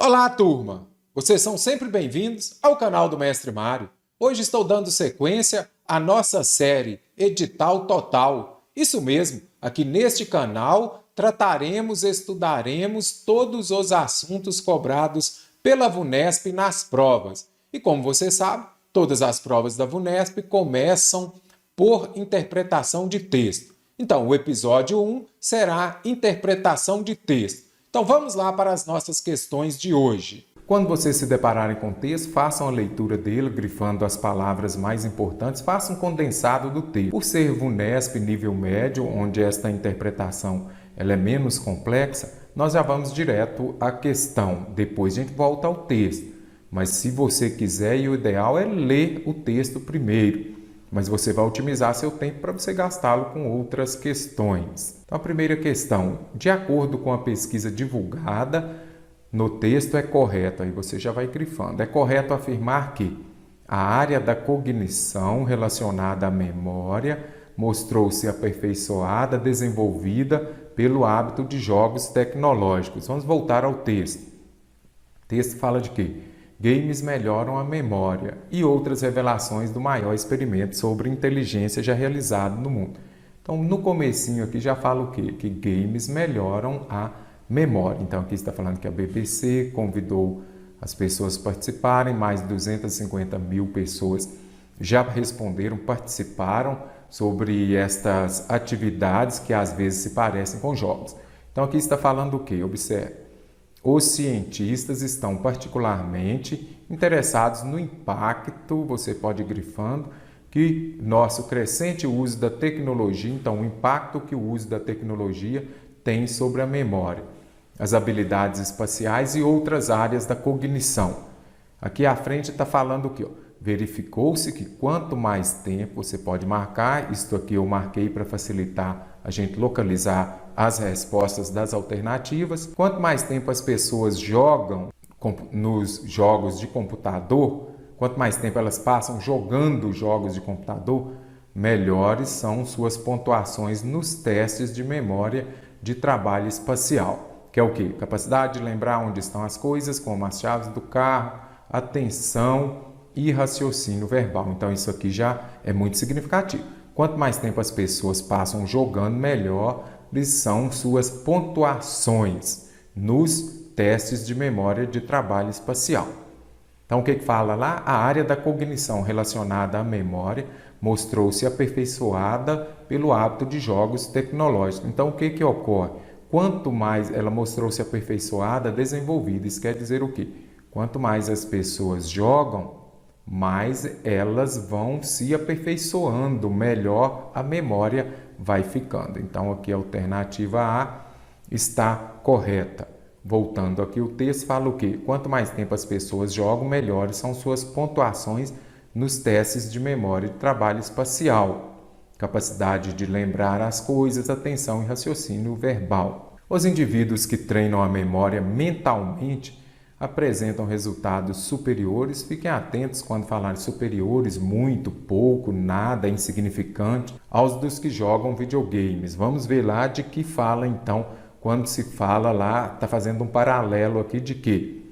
Olá, turma! Vocês são sempre bem-vindos ao canal do Mestre Mário. Hoje estou dando sequência à nossa série Edital Total. Isso mesmo, aqui neste canal trataremos e estudaremos todos os assuntos cobrados pela VUNESP nas provas. E como você sabe, todas as provas da VUNESP começam por interpretação de texto. Então, o episódio 1 será interpretação de texto. Então vamos lá para as nossas questões de hoje. Quando vocês se depararem com o texto, façam a leitura dele, grifando as palavras mais importantes, façam um condensado do texto. Por ser VUNESP nível médio, onde esta interpretação ela é menos complexa, nós já vamos direto à questão. Depois a gente volta ao texto. Mas se você quiser, e o ideal é ler o texto primeiro. Mas você vai otimizar seu tempo para você gastá-lo com outras questões. Então, a primeira questão, de acordo com a pesquisa divulgada, no texto é correto, aí você já vai grifando, é correto afirmar que a área da cognição relacionada à memória mostrou-se aperfeiçoada, desenvolvida pelo hábito de jogos tecnológicos. Vamos voltar ao texto. O texto fala de quê? Games melhoram a memória e outras revelações do maior experimento sobre inteligência já realizado no mundo. Então, no comecinho aqui já fala o quê? Que games melhoram a memória. Então, aqui está falando que a BBC convidou as pessoas a participarem, mais de 250 mil pessoas já responderam, participaram sobre estas atividades que às vezes se parecem com jogos. Então, aqui está falando o quê? Observe. Os cientistas estão particularmente interessados no impacto, você pode ir grifando, que nosso crescente uso da tecnologia, então o impacto que o uso da tecnologia tem sobre a memória, as habilidades espaciais e outras áreas da cognição. Aqui à frente está falando o quê? Verificou-se que quanto mais tempo você pode marcar, isto aqui eu marquei para facilitar a gente localizar as respostas das alternativas. Quanto mais tempo as pessoas jogam nos jogos de computador, quanto mais tempo elas passam jogando jogos de computador, melhores são suas pontuações nos testes de memória de trabalho espacial. Que é o quê? Capacidade de lembrar onde estão as coisas, como as chaves do carro, atenção e raciocínio verbal. Então isso aqui já é muito significativo. Quanto mais tempo as pessoas passam jogando, melhor são suas pontuações nos testes de memória de trabalho espacial. Então, o que fala lá? A área da cognição relacionada à memória mostrou-se aperfeiçoada pelo hábito de jogos tecnológicos. Então, o que ocorre? Quanto mais ela mostrou-se aperfeiçoada, desenvolvida, isso quer dizer o quê? Quanto mais as pessoas jogam, mais elas vão se aperfeiçoando, melhor a memória vai ficando. Então, aqui a alternativa A está correta. Voltando aqui, o texto fala o quê? Quanto mais tempo as pessoas jogam, melhores são suas pontuações nos testes de memória de trabalho espacial. Capacidade de lembrar as coisas, atenção e raciocínio verbal. Os indivíduos que treinam a memória mentalmente apresentam resultados superiores. Fiquem atentos quando falar superiores, muito, pouco, nada, insignificante, aos dos que jogam videogames. Vamos ver lá de que fala então, quando se fala lá, está fazendo um paralelo aqui de quê?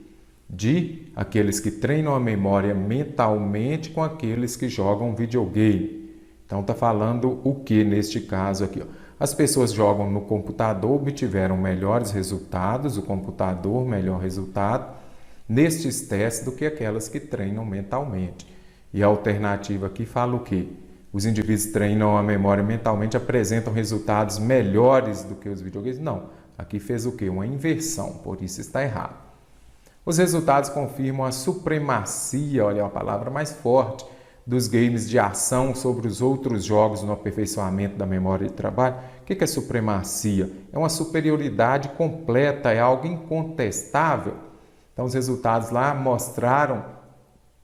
De aqueles que treinam a memória mentalmente com aqueles que jogam videogame. Então está falando o que neste caso aqui? As pessoas jogam no computador, obtiveram melhores resultados, o computador melhor resultado nestes testes do que aquelas que treinam mentalmente. E a alternativa aqui fala o quê? Os indivíduos que treinam a memória mentalmente apresentam resultados melhores do que os videogames? Não, aqui fez o quê? Uma inversão, por isso está errado. Os resultados confirmam a supremacia, olha a palavra mais forte, dos games de ação sobre os outros jogos no aperfeiçoamento da memória de trabalho. O que é supremacia? É uma superioridade completa, é algo incontestável. Então, os resultados lá mostraram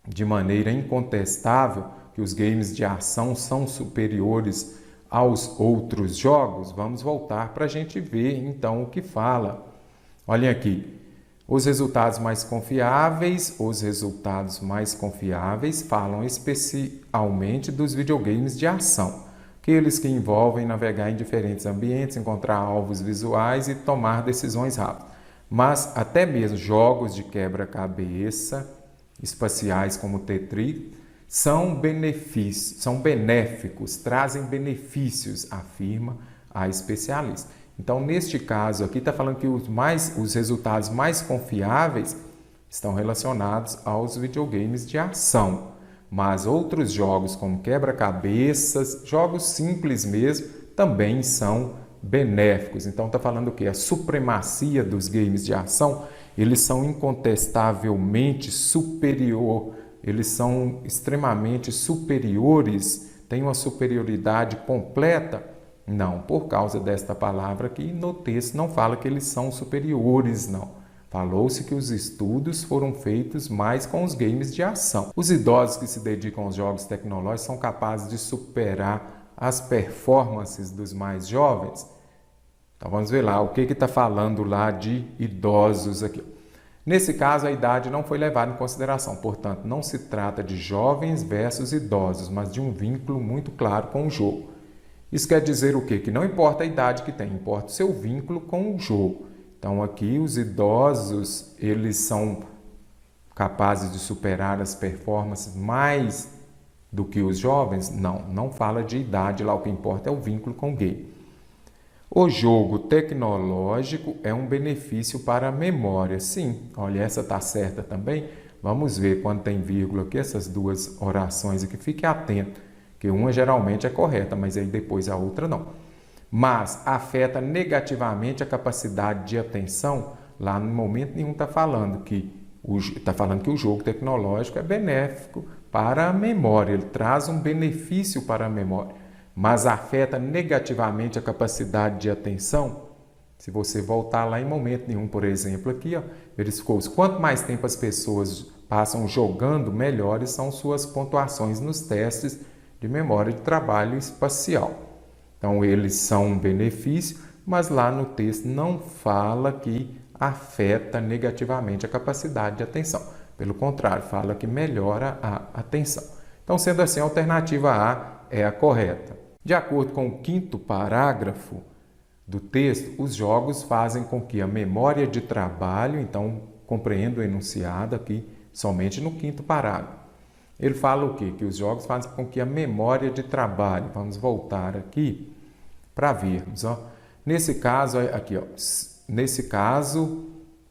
de maneira incontestável que os games de ação são superiores aos outros jogos. Vamos voltar para a gente ver, então, o que fala. Olhem aqui. Os resultados mais confiáveis falam especialmente dos videogames de ação, aqueles que envolvem navegar em diferentes ambientes, encontrar alvos visuais e tomar decisões rápidas. Mas até mesmo jogos de quebra-cabeça espaciais como o Tetris são benéficos, trazem benefícios, afirma a especialista. Então, neste caso aqui, está falando que os resultados mais confiáveis estão relacionados aos videogames de ação. Mas outros jogos, como quebra-cabeças, jogos simples mesmo, também são benéficos. Então, está falando o quê? A supremacia dos games de ação, eles são incontestavelmente superior, eles são extremamente superiores, têm uma superioridade completa. Não, por causa desta palavra aqui, no texto não fala que eles são superiores, não. Falou-se que os estudos foram feitos mais com os games de ação. Os idosos que se dedicam aos jogos tecnológicos são capazes de superar as performances dos mais jovens? Então vamos ver lá, o que está falando lá de idosos aqui. Nesse caso, a idade não foi levada em consideração, portanto, não se trata de jovens versus idosos, mas de um vínculo muito claro com o jogo. Isso quer dizer o quê? Que não importa a idade que tem, importa o seu vínculo com o jogo. Então aqui os idosos, eles são capazes de superar as performances mais do que os jovens? Não, não fala de idade, lá o que importa é o vínculo com o game. O jogo tecnológico é um benefício para a memória. Sim, olha, essa está certa também. Vamos ver quando tem vírgula aqui, essas duas orações aqui, fique atento, que uma geralmente é correta, mas aí depois a outra não. Mas afeta negativamente a capacidade de atenção, lá no momento nenhum está falando que o jogo tecnológico é benéfico para a memória, ele traz um benefício para a memória, mas afeta negativamente a capacidade de atenção. Se você voltar lá em momento nenhum, por exemplo, aqui, ó, verificou quanto mais tempo as pessoas passam jogando, melhores são suas pontuações nos testes de memória de trabalho espacial. Então, eles são um benefício, mas lá no texto não fala que afeta negativamente a capacidade de atenção. Pelo contrário, fala que melhora a atenção. Então, sendo assim, a alternativa A é a correta. De acordo com o 5º parágrafo do texto, os jogos fazem com que a memória de trabalho, então, compreendo o enunciado aqui somente no 5º parágrafo. Ele fala o quê? Que os jogos fazem com que a memória de trabalho, vamos voltar aqui para vermos, ó. Nesse caso, aqui, ó, nesse caso,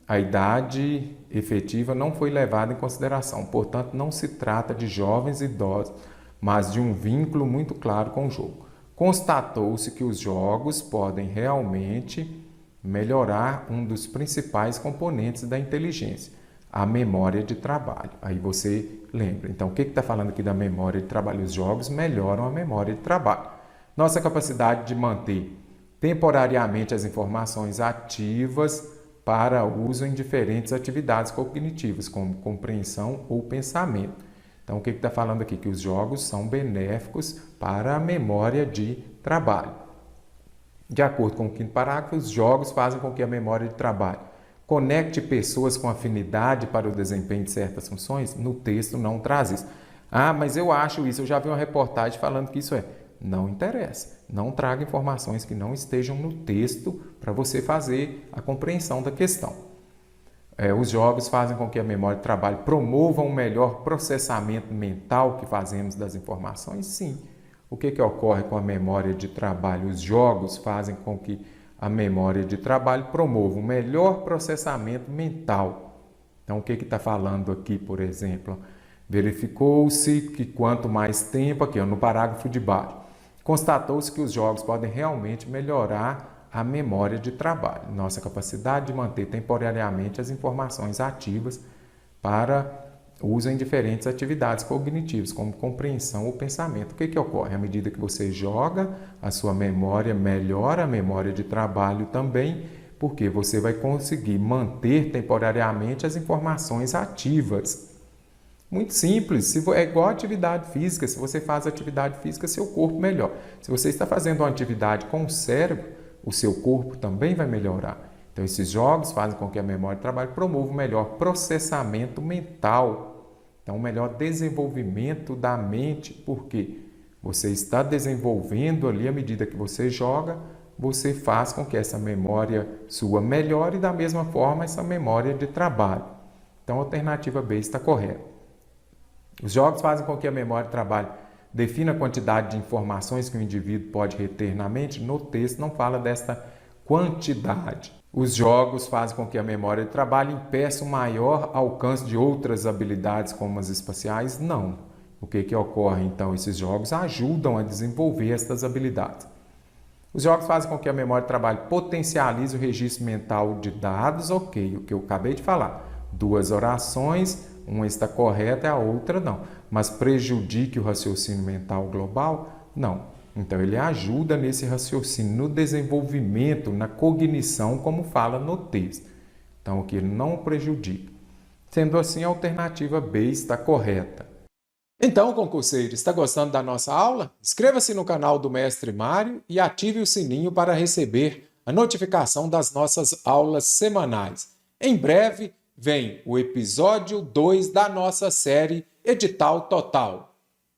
a idade efetiva não foi levada em consideração, portanto, não se trata de jovens e idosos, mas de um vínculo muito claro com o jogo. Constatou-se que os jogos podem realmente melhorar um dos principais componentes da inteligência, a memória de trabalho. Aí você lembra. Então, o que está falando aqui da memória de trabalho? Os jogos melhoram a memória de trabalho. Nossa capacidade de manter temporariamente as informações ativas para uso em diferentes atividades cognitivas, como compreensão ou pensamento. Então, o que está falando aqui? Que os jogos são benéficos para a memória de trabalho. De acordo com o 5º parágrafo, os jogos fazem com que a memória de trabalho conecte pessoas com afinidade para o desempenho de certas funções. No texto não traz isso. Ah, mas eu acho isso, eu já vi uma reportagem falando que isso é. Não interessa. Não traga informações que não estejam no texto para você fazer a compreensão da questão. Os jogos fazem com que a memória de trabalho promova um melhor processamento mental que fazemos das informações? Sim. O que ocorre com a memória de trabalho? Os jogos fazem com que a memória de trabalho promova um melhor processamento mental. Então, o que está falando aqui, por exemplo? Verificou-se que quanto mais tempo, aqui no parágrafo de baixo, constatou-se que os jogos podem realmente melhorar a memória de trabalho, nossa capacidade de manter temporariamente as informações ativas para uso em diferentes atividades cognitivas, como compreensão ou pensamento. O que ocorre? À medida que você joga, a sua memória melhora, a memória de trabalho também, porque você vai conseguir manter temporariamente as informações ativas. Muito simples, é igual a atividade física. Se você faz atividade física, seu corpo melhora. Se você está fazendo uma atividade com o cérebro, o seu corpo também vai melhorar. Então, esses jogos fazem com que a memória de trabalho promova um melhor processamento mental. Então, um melhor desenvolvimento da mente, porque você está desenvolvendo ali, à medida que você joga, você faz com que essa memória sua melhore e da mesma forma essa memória de trabalho. Então a alternativa B está correta. Os jogos fazem com que a memória de trabalho defina a quantidade de informações que o indivíduo pode reter na mente. No texto não fala desta quantidade. Os jogos fazem com que a memória de trabalho impeça o maior alcance de outras habilidades como as espaciais? Não. O que ocorre então? Esses jogos ajudam a desenvolver estas habilidades. Os jogos fazem com que a memória de trabalho potencialize o registro mental de dados? Ok, o que eu acabei de falar. 2 orações, uma está correta e a outra não. Mas prejudique o raciocínio mental global? Não. Então ele ajuda nesse raciocínio, no desenvolvimento, na cognição, como fala no texto. Então aqui ele não prejudica. Sendo assim, a alternativa B está correta. Então, concurseiro, está gostando da nossa aula? Inscreva-se no canal do Mestre Mário e ative o sininho para receber a notificação das nossas aulas semanais. Em breve vem o episódio 2 da nossa série Edital Total.